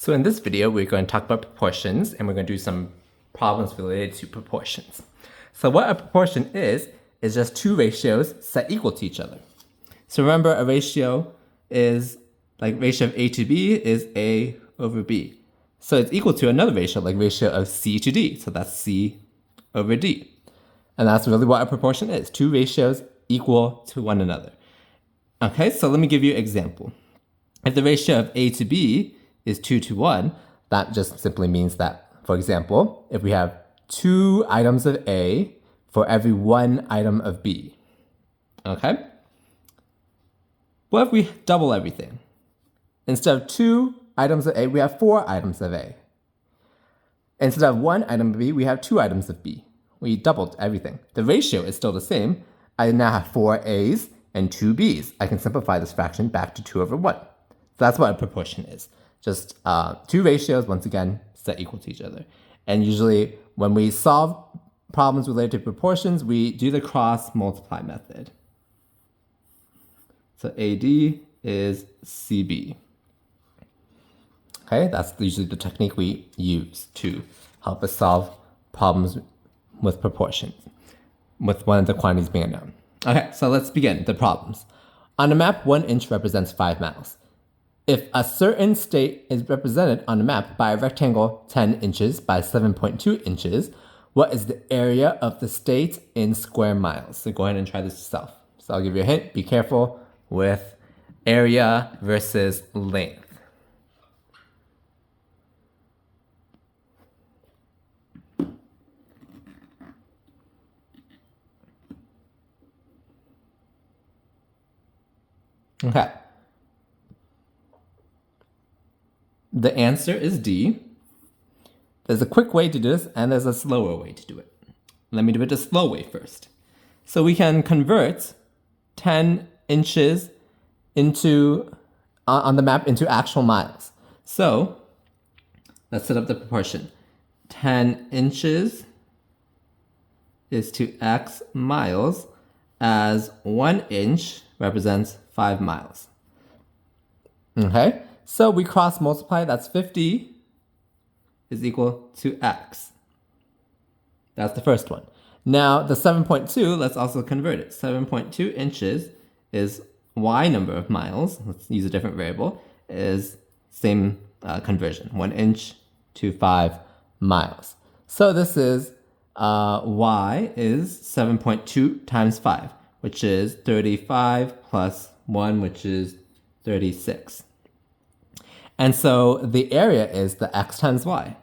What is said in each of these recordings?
So in this video, we're going to talk about proportions, and we're going to do some problems related to proportions. So what a proportion is just two ratios set equal to each other. So remember, a ratio is, like ratio of A to B is A over B. So it's equal to another ratio, like ratio of C to D. So that's C over D. And that's really what a proportion is, two ratios equal to one another. Okay, so let me give you an example. If the ratio of A to B is 2 to 1, that just simply means that, for example, if we have 2 items of A for every 1 item of B, okay? What if we double everything? Instead of 2 items of A, we have 4 items of A. Instead of 1 item of B, we have 2 items of B. We doubled everything. The ratio is still the same. I now have 4 A's and 2 B's. I can simplify this fraction back to 2 over 1. So that's what a proportion is. Just two ratios, once again, set equal to each other. And usually when we solve problems related to proportions, we do the cross multiply method. So AD is CB. Okay, that's usually the technique we use to help us solve problems with proportions, with one of the quantities being unknown. Okay, so let's begin the problems. On a map, 1 inch represents 5 miles. If a certain state is represented on a map by a rectangle 10 inches by 7.2 inches, what is the area of the state in square miles? So go ahead and try this yourself. So I'll give you a hint. Be careful with area versus length. Okay. The answer is D. There's a quick way to do this, and there's a slower way to do it. Let me do it the slow way first. So we can convert 10 inches into on the map into actual miles. So let's set up the proportion. 10 inches is to X miles, as 1 inch represents 5 miles. Okay? So we cross multiply, that's 50 is equal to X. That's the first one. Now the 7.2, let's also convert it. 7.2 inches is Y number of miles, let's use a different variable, is same conversion, 1 inch to 5 miles. So this is Y is 7.2 times 5, which is 35 plus 1, which is 36. And so the area is the X times Y,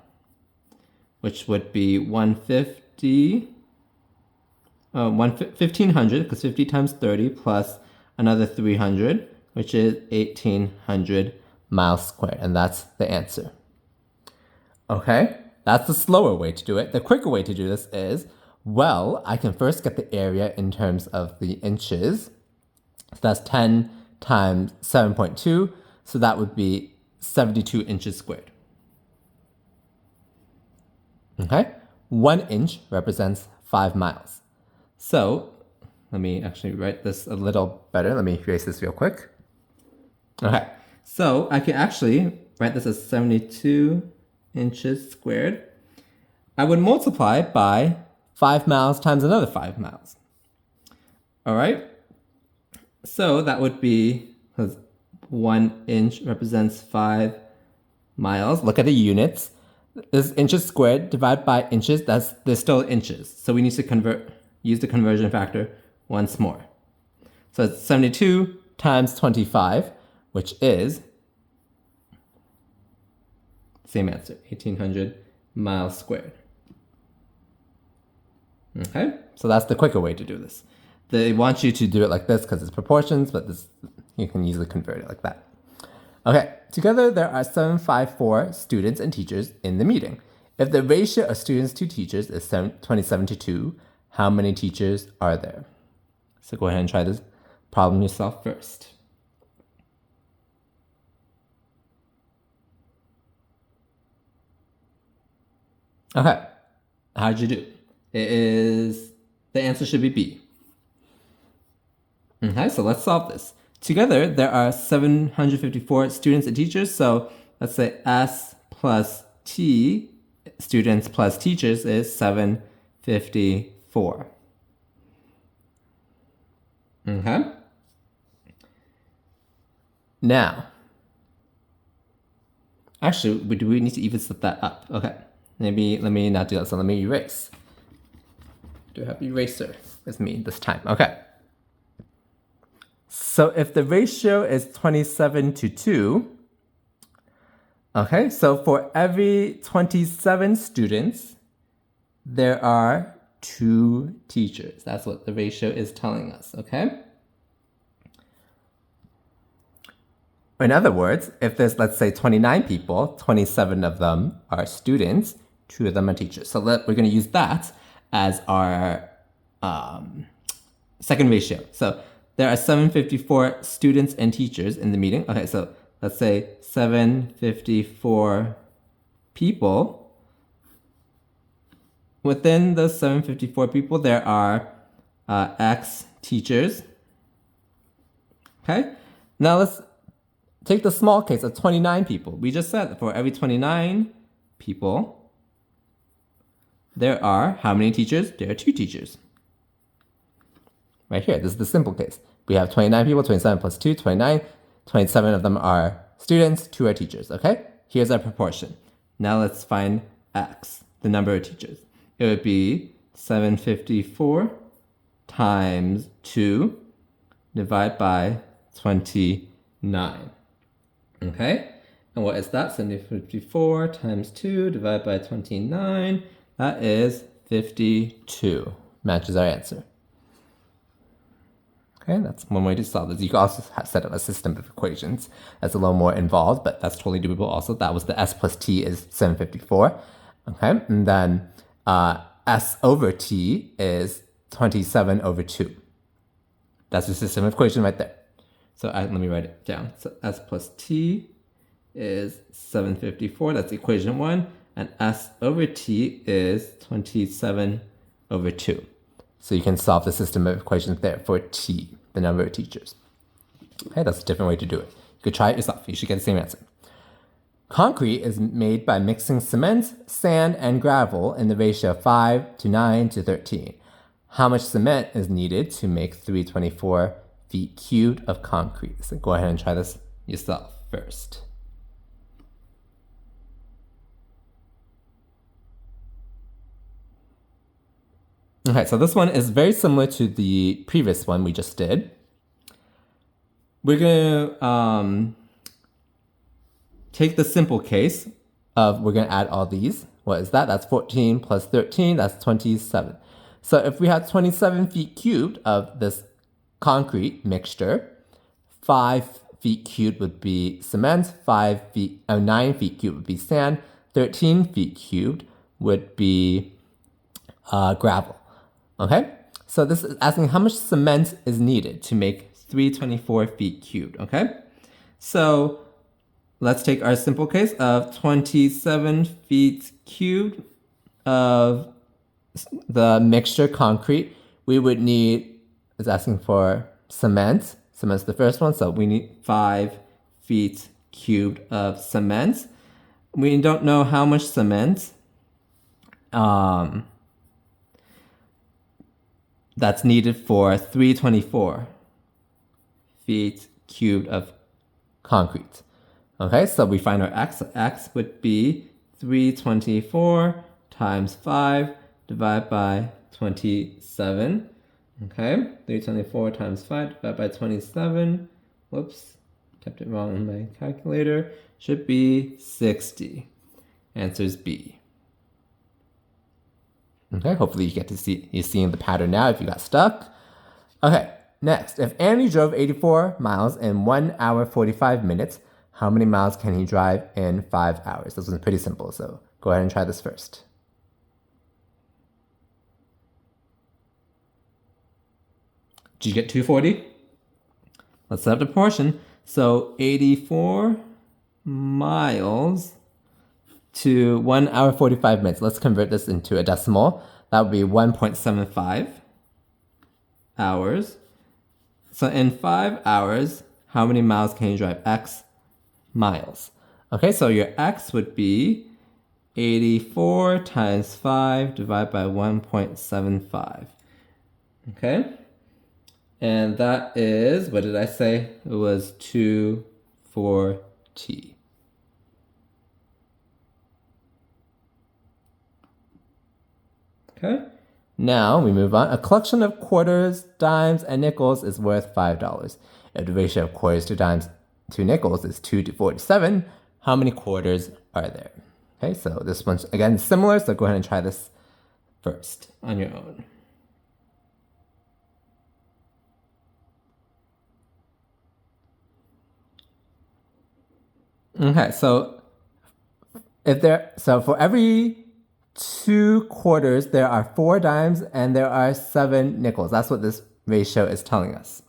which would be 150, 1,500, because 50 times 30 plus another 300, which is 1,800 miles squared. And that's the answer. Okay, that's the slower way to do it. The quicker way to do this is, well, I can first get the area in terms of the inches. So that's 10 times 7.2. So that would be 72 inches squared. Okay, 1 inch represents 5 miles. So let me actually write this a little better. Let me erase this real quick. Okay, so I can actually write this as 72 inches squared. I would multiply by 5 miles times another 5 miles. All right, so that would be, because 1 inch represents 5 miles. Look at the units. This inches squared divided by inches, there's still inches. So we need to use the conversion factor once more. So it's 72 times 25, which is, same answer, 1,800 miles squared. Okay, so that's the quicker way to do this. They want you to do it like this because it's proportions, but this you can easily convert it like that. Okay, together there are 754 students and teachers in the meeting. If the ratio of students to teachers is 27 to 2, how many teachers are there? So go ahead and try this problem yourself first. Okay, how'd you do? The answer should be B. Okay, so let's solve this. Together, there are 754 students and teachers, so let's say S plus T, students plus teachers, is 754. Okay? Now, actually, do we need to even split that up? Okay, maybe let me not do that, so let me erase. Do I have eraser with me this time? Okay. So if the ratio is 27 to 2, okay, so for every 27 students, there are 2 teachers. That's what the ratio is telling us, okay? In other words, if there's, let's say, 29 people, 27 of them are students, 2 of them are teachers. So we're going to use that as our second ratio. So there are 754 students and teachers in the meeting. Okay, so let's say 754 people. Within the 754 people, there are X teachers. Okay, now let's take the small case of 29 people. We just said that for every 29 people, there are how many teachers? There are 2 teachers. Right here, this is the simple case. We have 29 people, 27 plus 2, 29. 27 of them are students, 2 are teachers, okay? Here's our proportion. Now let's find X, the number of teachers. It would be 754 times 2 divided by 29. Okay? And what is that? 754 times 2 divided by 29. That is 52. Matches our answer. Okay, that's one way to solve this. You can also set up a system of equations that's a little more involved, but that's totally doable also. That was the S plus T is 754. Okay, and then S over T is 27 over 2. That's the system of equation right there. So let me write it down. So S plus T is 754. That's equation 1. And S over T is 27 over 2. So you can solve the system of equations there for T, the number of teachers. Okay, that's a different way to do it. You could try it yourself. You should get the same answer. Concrete is made by mixing cement, sand, and gravel in the ratio of 5 to 9 to 13. How much cement is needed to make 324 feet cubed of concrete? So go ahead and try this yourself first. Okay, so this one is very similar to the previous one we just did. We're going to take the simple case of we're going to add all these. What is that? That's 14 plus 13. That's 27. So if we had 27 feet cubed of this concrete mixture, 5 feet cubed would be cement, 9 feet cubed would be sand, 13 feet cubed would be gravel. Okay, so this is asking how much cement is needed to make 324 feet cubed. Okay, so let's take our simple case of 27 feet cubed of the mixture concrete. We would need, it's asking for cement. Cement's the first one, so we need 5 feet cubed of cement. We don't know how much cement that's needed for 324 feet cubed of concrete. Okay, so we find our X. So X would be 324 times 5 divided by 27. Okay, 324 times 5 divided by 27. Whoops, typed it wrong in my calculator. Should be 60. Answer is B. Okay, hopefully you're seeing the pattern now if you got stuck. Okay, next. If Andy drove 84 miles in 1 hour 45 minutes, how many miles can he drive in 5 hours? This one's pretty simple, so go ahead and try this first. Did you get 240? Let's set up the proportion. So 84 miles to 1 hour 45 minutes. Let's convert this into a decimal. That would be 1.75 hours. So in 5 hours, how many miles can you drive? X miles. Okay, so your x would be 84 times 5 divided by 1.75. Okay? And that is, what did I say? It was 2, 4, t. Okay? Now we move on. A collection of quarters, dimes, and nickels is worth $5. If the ratio of quarters to dimes to nickels is 2 to 47, how many quarters are there? Okay, so this one's again similar, so go ahead and try this first on your own. Okay, so for every 2 quarters, there are 4 dimes and there are 7 nickels. That's what this ratio is telling us.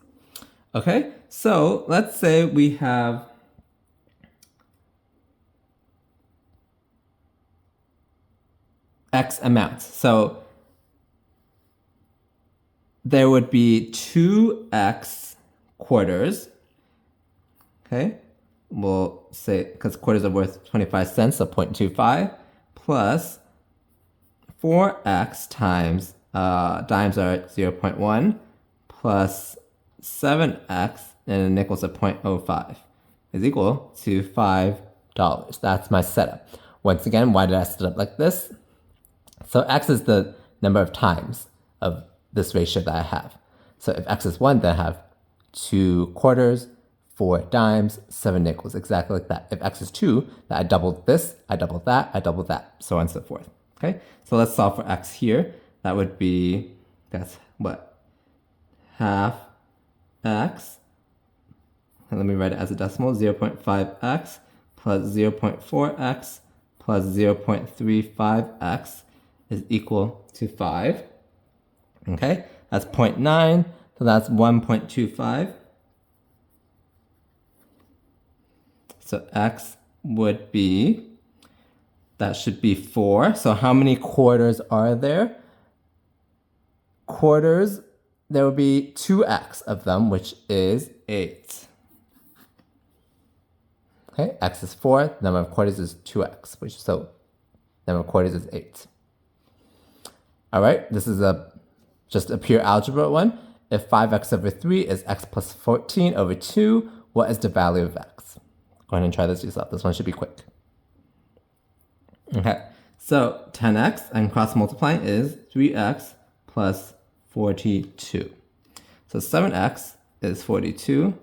Okay, so let's say we have X amounts. So there would be 2x quarters. Okay, we'll say, because quarters are worth 25 cents, so 0.25, plus 4x times dimes are 0.1, plus 7x, and the nickels are 0.05, is equal to $5. That's my setup. Once again, why did I set up like this? So x is the number of times of this ratio that I have. So if x is 1, then I have 2 quarters, 4 dimes, 7 nickels, exactly like that. If x is 2, then I doubled this, I doubled that, I doubled that, so on and so forth. Okay, so let's solve for x here. That would be, that's what? Half x, and let me write it as a decimal, 0.5x plus 0.4x plus 0.35x is equal to 5. Okay, that's 0.9, so that's 1.25. So x would be, that should be 4. So how many quarters are there? Quarters, there will be 2x of them, which is 8. Okay, x is 4, number of quarters is 2x, which so number of quarters is 8. All right, this is just a pure algebra one. If 5x over 3 is x plus 14 over 2, what is the value of x? Go ahead and try this yourself. This one should be quick. Okay, so 10x and cross multiplying is 3x plus 42. So 7x is 42,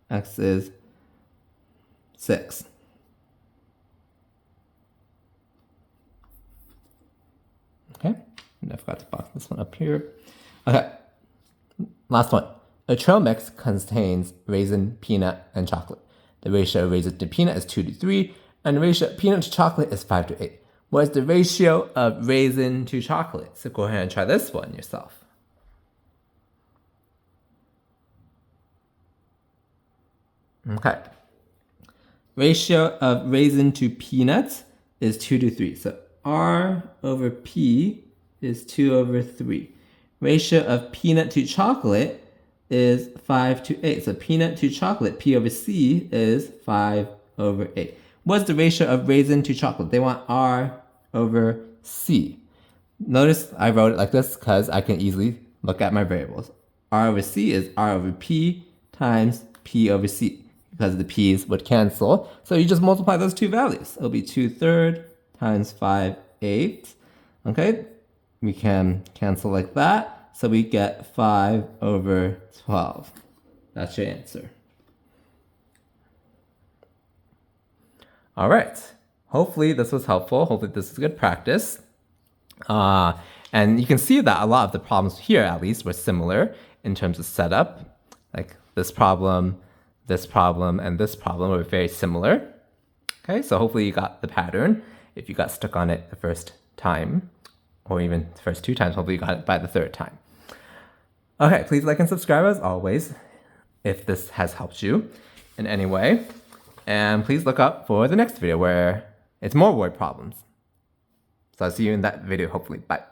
x is 6. Okay, and I forgot to box this one up here. Okay, last one. A trail mix contains raisin, peanut, and chocolate. The ratio of raisin to peanut is 2 to 3, and the ratio of peanut to chocolate is 5 to 8. What is the ratio of raisin to chocolate? So go ahead and try this one yourself. Okay. Ratio of raisin to peanuts is 2 to 3. So R over P is 2 over 3. Ratio of peanut to chocolate is 5 to 8. So peanut to chocolate, P over C, is 5 over 8. What's the ratio of raisin to chocolate? They want R over C. Notice I wrote it like this because I can easily look at my variables. R over C is R over P times P over C, because the P's would cancel. So you just multiply those two values. It'll be 2/3 times 5/8. Okay, we can cancel like that. So we get 5 over 12. That's your answer. All right. Hopefully this was helpful. Hopefully this is good practice. And you can see that a lot of the problems here, at least, were similar in terms of setup. Like this problem, and this problem were very similar. Okay, so hopefully you got the pattern. If you got stuck on it the first time, or even the first 2 times, hopefully you got it by the 3rd time. Okay, please like and subscribe as always if this has helped you in any way. And please look up for the next video where it's more word problems. So I'll see you in that video, hopefully. Bye.